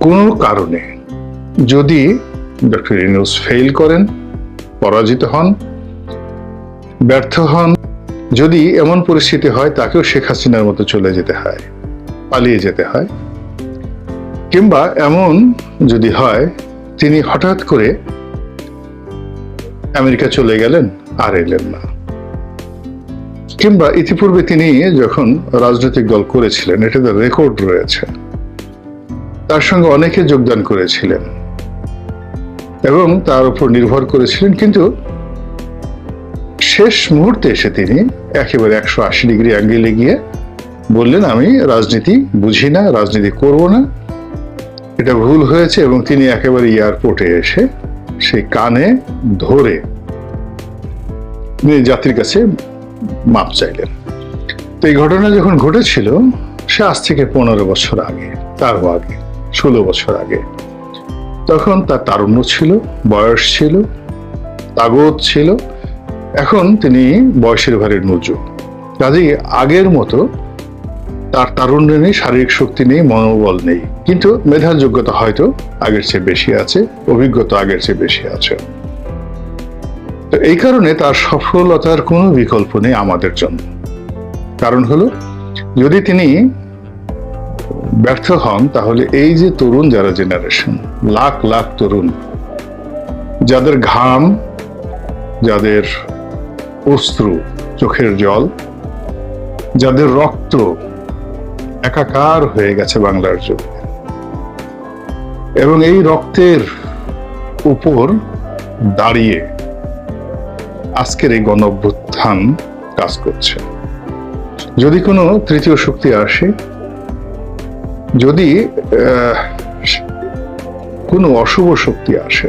কোনো কারণে যদি ডক্টর ইউনূস ফেল করেন, পরাজিত হন, ব্যর্থ হন, যদি এমন পরিস্থিতি হয় তাকেও শেখ হাসিনার মতো চলে যেতে হয়, পালিয়ে যেতে হয়, কিংবা এমন যদি হয় তিনি হঠাৎ করে আমেরিকা চলে গেলেন আর এলেন না, কিংবা ইতিপূর্বে তিনি যখন রাজনৈতিক দল করেছিলেন, এটাতে রেকর্ড রয়েছে, তার সঙ্গে অনেকে যোগদান করেছিলেন এবং তার উপর নির্ভর করেছিলেন, কিন্তু শেষ মুহূর্তে এসে তিনি একেবারে 180 ডিগ্রি অ্যাঙ্গেলে গিয়ে বললেন, আমি রাজনীতি বুঝি না, রাজনীতি করব না, এটা ভুল হয়েছে, এবং তিনি একেবারে এয়ারপোর্টে এসে সেই কানে ধরে জাতির কাছে মাপ চাইলেন। তো এই ঘটনা যখন ঘটেছিল সে আজ থেকে 15 বছর আগে, তারও আগে 16 বছর আগে, তখন তার তারুণ্য ছিল, বয়স ছিল, তাগত ছিল। এখন তিনি বয়সের ভারে নুজু, কাজেই আগের মতো তার তারুণ্য নেই, শারীরিক শক্তি নেই, মনোবল নেই, কিন্তু মেধার যোগ্যতা হয়তো আগের চেয়ে বেশি আছে, অভিজ্ঞতা আগের চেয়ে বেশি আছে। তো এই কারণে তার সফলতার কোনো বিকল্প নেই আমাদের জন্য। কারণ হলো, যদি তিনি ব্যর্থ হন তাহলে এই যে তরুণ যারা জেনারেশন, লাখ লাখ তরুণ, যাদের ঘাম, যাদের অশ্রু, চোখের জল, যাদের রক্ত একাকার হয়ে গেছে বাংলার জন্য, এবং এই রক্তের উপর দাঁড়িয়ে আজকের এই গণঅভ্যুত্থান কাজ করছে। যদি কোনো তৃতীয় শক্তি আসে, যদি কোনো অশুভ শক্তি আসে,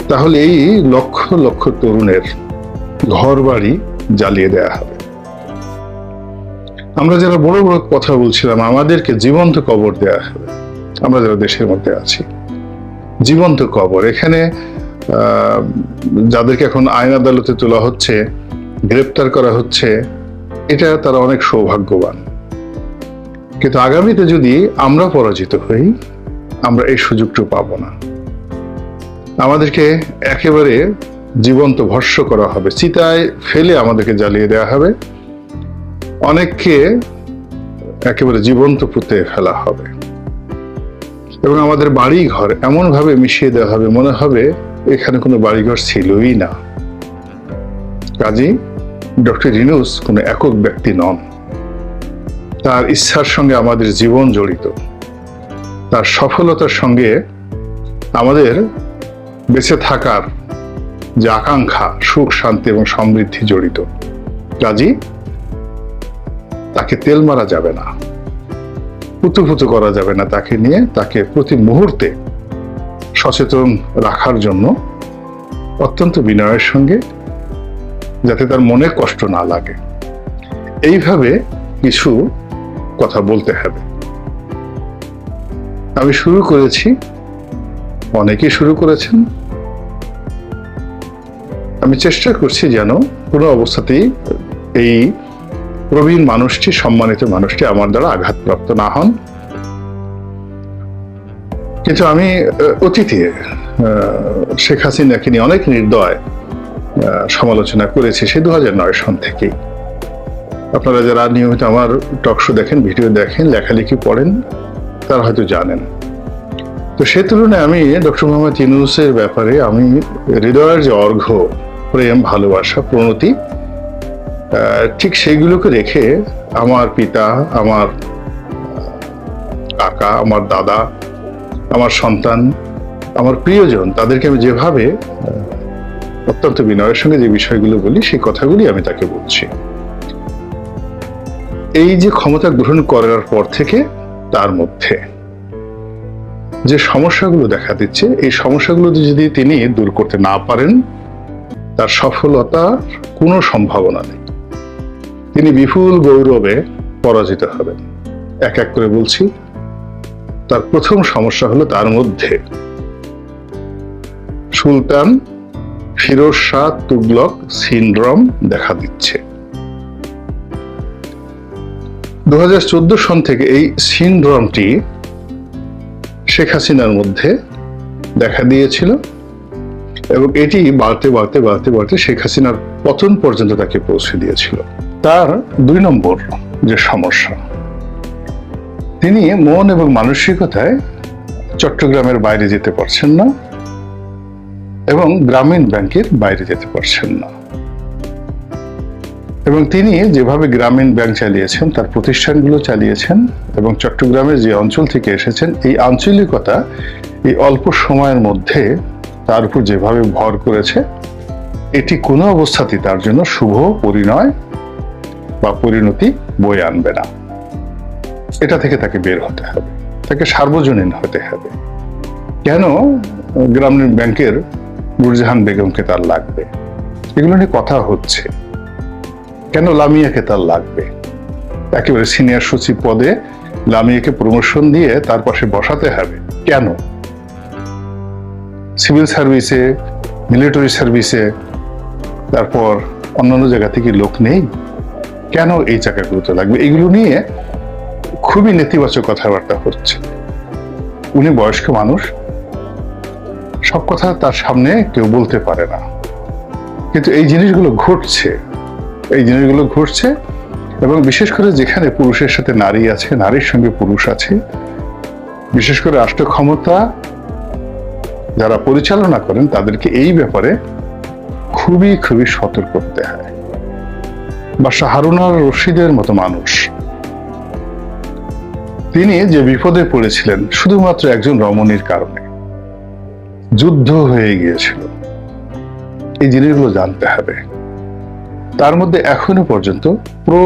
তাহলে এই লক্ষ লক্ষ তরুণের ঘর বাড়ি জ্বালিয়ে দেয়া হবে। আমরা যারা বড় বড় কথা বলছিলাম, আমাদেরকে জীবন্ত কবর দেয়া হবে। আমরা যারা দেশের মধ্যে আছি, জীবন্ত কবর। এখানে যাদেরকে এখন আইন আদালতে তোলা হচ্ছে, গ্রেপ্তার করা হচ্ছে, এটা তারা অনেক সৌভাগ্যবান। কিন্তু আগামীতে যদি আমরা পরাজিত হই, আমরা এই সুযোগটা পাবো না। আমাদেরকে একেবারে জীবন্ত ভস্য করা হবে, চিতায় ফেলে আমাদেরকে জ্বালিয়ে দেওয়া হবে, অনেককে একেবারে জীবন্ত পুঁতে ফেলা হবে, এবং আমাদের বাড়ি ঘর এমন ভাবে মিশিয়ে দেওয়া হবে, মনে হবে এখানে কোনো বাড়িঘর ছিলই না। কাজেই ডক্টর ইউনূস কোনো একক ব্যক্তি নন, তার ইচ্ছার সঙ্গে আমাদের জীবন জড়িত, তার সফলতার সঙ্গে আমাদের বেঁচে থাকার যে আকাঙ্ক্ষা, সুখ, শান্তি এবং সমৃদ্ধি জড়িত। কাজেই তাকে তেল মারা যাবে না, পুতুপুতু করা যাবে না তাকে নিয়ে। তাকে প্রতি মুহূর্তে সচেতন রাখার জন্য অত্যন্ত বিনয়ের সঙ্গে, যাতে তার মনে কষ্ট না লাগে, এইভাবে কিছু কথা বলতে হবে। আমি শুরু করেছি, অনেকেই শুরু করেছেন, আমি চেষ্টা করছি যেন কোনো অবস্থাতেই এই প্রবীণ মানুষটি, সম্মানিত মানুষটি আমার দ্বারা আঘাতপ্রাপ্ত না হন। কিন্তু আমি অতীতে শেখ হাসিনাকে নিয়ে অনেক নির্দয় সমালোচনা করেছি, সে 2009 সন থেকেই। আপনারা যারা নিয়মিত আমার টক শো দেখেন, ভিডিও দেখেন, লেখালেখি পড়েন, তারা হয়তো জানেন। তো সে তুলনায় আমি ডক্টর মোহাম্মদ ইউনূসের ব্যাপারে আমি হৃদয়ের যে অর্ঘ্য, প্রেম, ভালোবাসা, প্রণতি, ঠিক সেইগুলোকে রেখে আমার পিতা, আমার কাকা, আমার দাদা, আমার সন্তান, আমার প্রিয়জন, তাদেরকে আমি যেভাবে অত্যন্ত বিনয়ের সঙ্গে যে বিষয়গুলো বলি, সেই কথাগুলি আমি তাকে বলছি। এই যে ক্ষমতা গ্রহণ করার পর থেকে তার মধ্যে যে সমস্যাগুলো দেখা দিচ্ছে, এই সমস্যাগুলো যদি তিনি দূর করতে না পারেন, তার সফলতার কোনো সম্ভাবনা নেই। তিনি বিপুল গৌরবে পরাজিত হবেন। এক এক করে বলছি। তার প্রথম সমস্যা হলো, তার মধ্যে সুলতান ফিরোজ শাহ তুগলক সিনড্রোম দেখা দিচ্ছে। 2014 সন থেকে এই সিনড্রোমটি শেখ হাসিনার মধ্যে দেখা দিয়েছিল এবং এটি বাড়তে বাড়তে বাড়তে বাড়তে শেখ হাসিনার পতন পর্যন্ত তাকে পৌঁছে দিয়েছিল। তার 2 নম্বর যে সমস্যা, তিনি মন এবং মানসিকতায় চট্টগ্রামের বাইরে যেতে পারছেন না এবং গ্রামীণ ব্যাংকের বাইরে যেতে পারছেন না। এবং তিনি যেভাবে গ্রামীণ ব্যাংক চালিয়েছেন, তার প্রতিষ্ঠানগুলো চালিয়েছেন এবং চট্টগ্রামের যে অঞ্চল থেকে এসেছেন, এই আঞ্চলিকতা এই অল্প সময়ের মধ্যে তার উপর যেভাবে ভর করেছে, এটি কোনো অবস্থাতেই তার জন্য শুভ পরিণয় বা পরিণতি বয়ে আনবে না। এটা থেকে তাকে বের হতে হবে, তাকে সার্বজনীন হতে হবে। কেন গ্রামীণ ব্যাংকের নুরজাহান বেগমকে তার লাগবে, এগুলো নিয়ে কথা হচ্ছে। কেন লামিয়াকে তার লাগবে? একেবারে সিনিয়র সচিব পদে লামিয়াকে প্রমোশন দিয়ে তার পাশে বসাতে হবে কেন? সিভিল সার্ভিসে, মিলিটারি সার্ভিসে, তারপর অন্যান্য জায়গা থেকে লোক নেই, কেন এই জায়গাগুলোতে লাগবে? এগুলো নিয়ে খুবই নেতিবাচক কথাবার্তা হচ্ছে। উনি বয়স্ক মানুষ, সব কথা তার সামনে কেউ বলতে পারে না, কিন্তু এই জিনিসগুলো ঘটছে এবং বিশেষ করে যেখানে পুরুষের সাথে নারী আছে, নারীর সঙ্গে পুরুষ আছে, বিশেষ করে রাষ্ট্র ক্ষমতা যারা পরিচালনা করেন, তাদেরকে এই ব্যাপারে খুবই খুবই সতর্ক হতে হয়। বাদশাহ হারুন আর রশিদের মতো মানুষ, তিনি যে বিপদে পড়েছিলেন শুধুমাত্র একজন রমণীর কারণে, যুদ্ধ হয়ে গিয়েছিল, এই জিনিসগুলো জানতে হবে। তার মধ্যে এখনো পর্যন্ত প্রো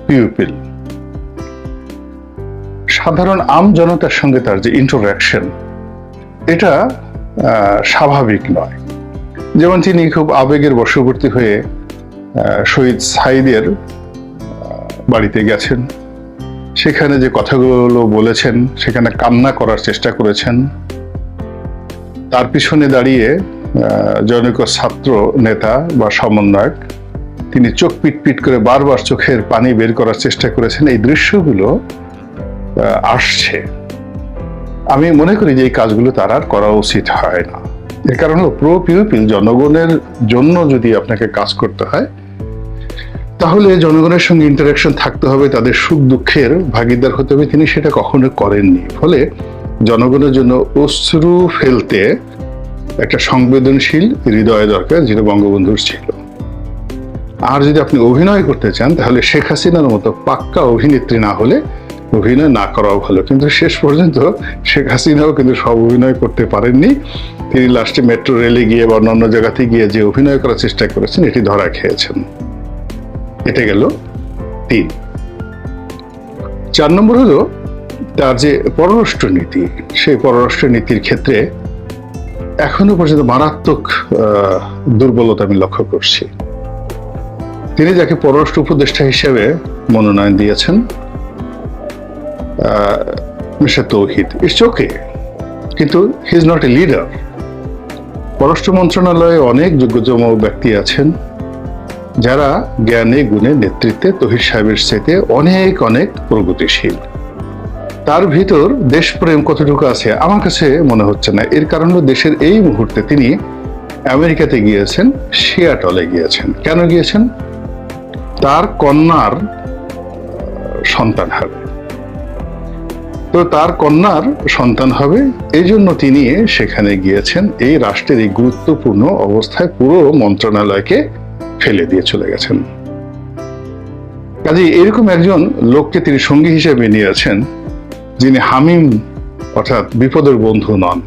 পিউপিল, সাধারণ আম জনতার সঙ্গে তার যে ইন্টারঅ্যাকশন, এটা স্বাভাবিক নয়। যেমন তিনি খুব আবেগের বশবর্তী হয়ে শহীদ সাইদের বাড়িতে গেছেন, সেখানে যে কথাগুলো বলেছেন, সেখানে কান্না করার চেষ্টা করেছেন। তার পিছনে দাঁড়িয়ে জনৈক ছাত্র নেতা বা সমন্বয়ক, তিনি চোখ পিটপিট করে বারবার চোখের পানি বের করার চেষ্টা করেছেন। এই দৃশ্যগুলো আসছে। আমি মনে করি যে এই কাজগুলো তার আর করা উচিত হয় না। এর কারণ হলো প্রো পিউপিল, জনগণের জন্য যদি আপনাকে কাজ করতে হয়, তাহলে জনগণের সঙ্গে ইন্টারাকশন থাকতে হবে, তাদের সুখ দুঃখের ভাগিদার হতে হবে। তিনি সেটা কখনো করেননি। ফলে জনগণের জন্য অশ্রু ফেলতে একটা সংবেদনশীল হৃদয় দরকার, যেটা বঙ্গবন্ধুর ছিল। আর যদি আপনি অভিনয় করতে চান, তাহলে শেখ হাসিনার মতো পাক্কা অভিনেত্রী না হলে অভিনয় না করাও ভালো। কিন্তু শেষ পর্যন্ত শেখ হাসিনাও কিন্তু সব অভিনয় করতে পারেননি। তিনি লাস্টে মেট্রো রেলে গিয়ে বা অন্যান্য জায়গাতে গিয়ে যে অভিনয় করার চেষ্টা করেছেন, এটি ধরা খেয়েছেন। এটা গেল 3। 4 নম্বর হলো তার যে পররাষ্ট্র নীতি, সেই পররাষ্ট্র নীতির ক্ষেত্রে এখনো পর্যন্ত মারাত্মক দুর্বলতা আমি লক্ষ্য করছি। তিনি যাকে পররাষ্ট্র উপদেষ্টা হিসেবে মনোনয়ন দিয়েছেন, মিস্টার তৌহিদ, ইটস ওকে, কিন্তু he is not a leader. পররাষ্ট্র মন্ত্রণালয়ে অনেক যোগ্যতম ব্যক্তি আছেন যারা জ্ঞানে গুণে নেতৃত্বে তৌহিদ সাহেবের চাইতে অনেক অনেক প্রগতিশীল। তার ভিতর দেশপ্রেম কতটুকু আছে আমার কাছে মনে হচ্ছে না। এর কারণ হলো দেশের এই মুহূর্তে তিনি আমেরিকাতে গিয়েছেন, সিয়াটলে গিয়েছেন। কেন গিয়েছেন? তার কন্যার সন্তান হবে, তো তার কন্যার সন্তান হবে, এই জন্য তিনি সেখানে গিয়েছেন। এই রাষ্ট্রের এই গুরুত্বপূর্ণ অবস্থায় পুরো মন্ত্রণালয়কে ফেলে দিয়ে চলে গেছেন। কাজে এরকম একজন লোককে তিনি সঙ্গী হিসেবে নিয়েছেন, যিনি হামিম অর্থাৎ বিপদের বন্ধু নন।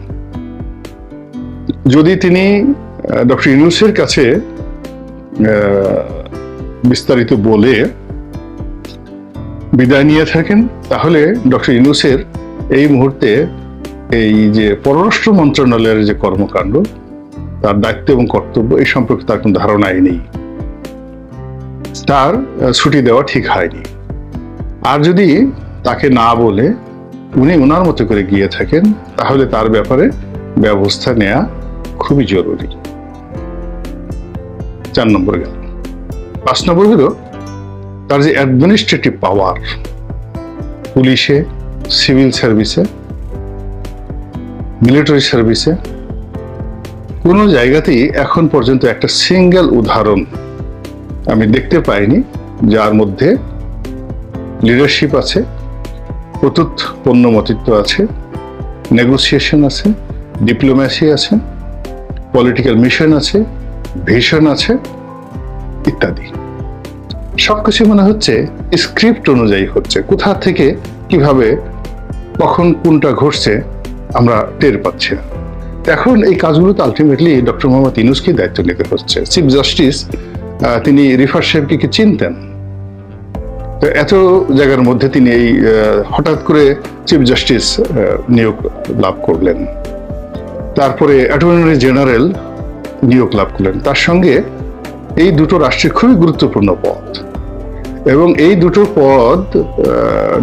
যদি তিনি ডক্টর ইউনূসের কাছে বিস্তারিত বলে বিদায় নিয়ে থাকেন, তাহলে ডক্টর ইউনূসের এই মুহূর্তে এই যে পররাষ্ট্র মন্ত্রণালয়ের যে কর্মকাণ্ড, তার দায়িত্ব এবং কর্তব্য, এই সম্পর্কে তার কোনো ধারণাই নেই। তার ছুটি দেওয়া ঠিক হয়নি। আর যদি তাকে না বলে উনি ওনার মতো করে গিয়ে থাকেন, তাহলে তার ব্যাপারে ব্যবস্থা নেওয়া খুবই জরুরি। 4 নম্বর গেল। 5 নম্বর হলো তার যে অ্যাডমিনিস্ট্রেটিভ পাওয়ার, পুলিশে, সিভিল সার্ভিসে, মিলিটারি সার্ভিসে, কোনো জায়গাতেই এখন পর্যন্ত একটা সিঙ্গেল উদাহরণ আমি দেখতে পাইনি যার মধ্যে লিডারশিপ আছে, প্রত্যুত পণ্যমতিত্ব আছে, নেগোসিয়েশন আছে, ডিপ্লোম্যাসি আছে, পলিটিক্যাল মিশন আছে, ভিশন আছে ইত্যাদি। সবকিছু মনে হচ্ছে স্ক্রিপ্ট অনুযায়ী হচ্ছে, কোথা থেকে কিভাবে কখন কোনটা ঘটছে আমরা টের পাচ্ছি না। এখন এই কাজগুলো তো আলটিমেটলি ডক্টর মোহাম্মদ ইউনূসকে দায়িত্ব নিতে হচ্ছে। চিফ জাস্টিস তিনি রিফাত সাহেবকে কি চিনতেন? তো এত জায়গার মধ্যে তিনি এই হঠাৎ করে চিফ জাস্টিস নিয়োগ লাভ করলেন, তারপরে অ্যাটর্নি জেনারেল নিয়োগ লাভ করলেন, তার সঙ্গে এই দুটো রাষ্ট্রের খুবই গুরুত্বপূর্ণ পদ, এবং এই দুটো পদ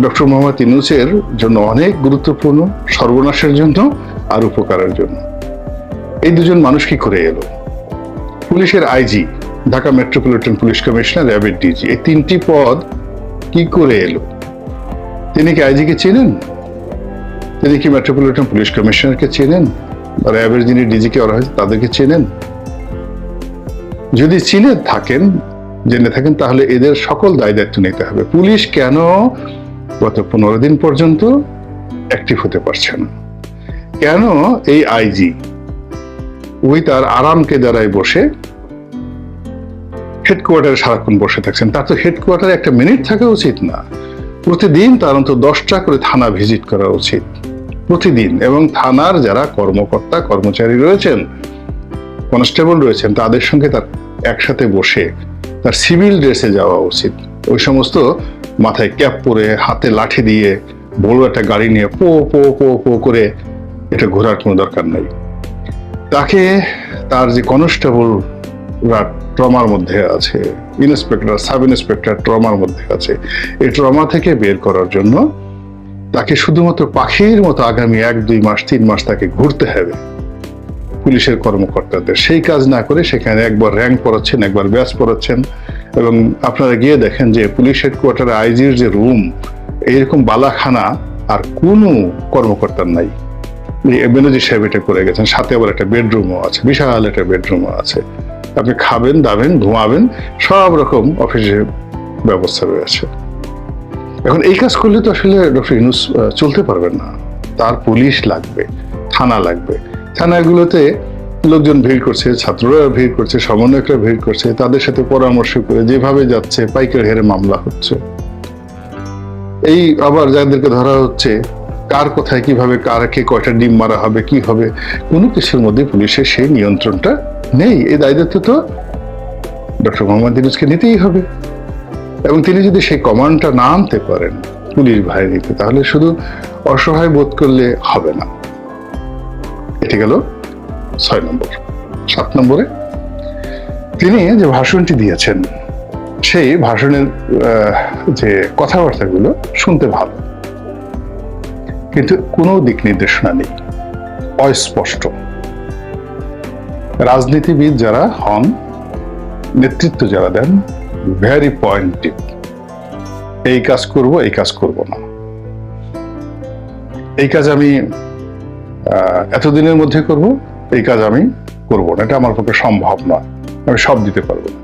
ডক্টর মোহাম্মদ ইউনূসের জন্য অনেক গুরুত্বপূর্ণ, সর্বনাশের জন্য আর উপকারের জন্য। এই দুজন মানুষ কি করে এলো? পুলিশের IG, Dhaka metropolitan police commissioner, র্যাবের ডিজি, এই তিনটি পদ কি করে এলো? তিনি কি আইজিকে চেনেন? তিনি কি মেট্রোপলিটন পুলিশ কমিশনারকে চেনেন? র্যাবের যিনি ডিজিকে ওরা হয়েছে তাদেরকে চেনেন? যদি চিনে থাকেন, জেনে থাকেন, তাহলে এদের সকল দায় দায়িত্ব নিতে হবে। পুলিশ কেন গত 15 দিন পর্যন্ত অ্যাক্টিভ হতে পারছে না? কেন এই আইজি ওই তার আরামকে দ্বারাই বসে হেডকোয়ার্টারে সারাক্ষণ বসে থাকছেন? তার তো হেডকোয়ার্টারে একটা মিনিট থাকা উচিত না? প্রতিদিন তার অন্তত 10টা করে থানা ভিজিট করা উচিত প্রতিদিন, এবং থানার যারা কর্মকর্তা কর্মচারী রয়েছেন, কনস্টেবল রয়েছেন, তাদের সঙ্গে তার একসাথে বসে তার সিভিল ড্রেসে যাওয়া উচিত। ওই সমস্ত মাথায় ক্যাপ পরে হাতে লাঠি দিয়ে বড় একটা গাড়ি নিয়ে পো পো পো পো করে এটা ঘোরার কোনো দরকার নেই। তাকে তার যে কনস্টেবলরা ট্রমার মধ্যে আছে, ইন্সপেক্টর, সাব ইন্সপেক্টর ট্রমার মধ্যে আছে, এই ট্রমা থেকে বের করার জন্য তাকে শুধুমাত্র পাখির মতো আগামী 1-2 মাস 3 মাস তাকে ঘুরতে হবে পুলিশের কর্মকর্তাদের। সেই কাজ না করে সেখানে একবার র্যাঙ্ক পড়াচ্ছেন, একবার ব্যাচ পড়াচ্ছেন, এবং আপনারা গিয়ে দেখেন যে পুলিশ হেডকোয়ার্টারে আইজির যে রুম, এইরকম বালাখানা আর কোনো কর্মকর্তার নাই। বেনজির সাহেব এটা করে গেছেন, সাথে আবার একটা বেডরুমও আছে, বিশাল একটা বেডরুমও আছে। আপনি খাবেন, দাবেন, ঘুমাবেন, সব রকম অফিসের ব্যবস্থা রয়েছে। এখন এই কাজ করলে তো আসলে ডক্টর ইউনূস চলতে পারবেন না। তার পুলিশ লাগবে, থানা লাগবে। থানাগুলোতে লোকজন ভিড় করছে, ছাত্ররা ভিড় করছে, সমন্বয়করা ভিড় করছে, তাদের সাথে পরামর্শ করে যেভাবে যাচ্ছে পাইকারি হারে মামলা হচ্ছে। এই আবার যাদেরকে ধরা হচ্ছে, কার কোথায় কিভাবে কারকে কয়টা ডিম মারা হবে, কি হবে, কোনো কিছুর মধ্যে পুলিশের সেই নিয়ন্ত্রণটা নেই। এই দায়িত্ব তো ডক্টর মোহাম্মদ ইউনূসকে নিতেই হবে, এবং তিনি যদি সেই কমান্ডটা না আনতে পারেন পুলিশ বাহিনীতে, তাহলে শুধু অসহায় বোধ করলে হবে না। এটি গেল 6 নম্বর। 7 নম্বরে তিনি যে ভাষণটি দিয়েছেন, সেই ভাষণের যে কথাবার্তাগুলো শুনতে ভালো, কিন্তু কোনো দিক নির্দেশনা নেই, অস্পষ্ট। রাজনীতিবিদ যারা হন, নেতৃত্ব যারা দেন, ভেরি পয়েন্টিভ, এই কাজ করব, এই কাজ করব না, এই কাজ আমি এতদিনের মধ্যে করব, এই কাজ আমি করব না, এটা আমার পক্ষে সম্ভব নয়, আমি সব দিতে পারবো না।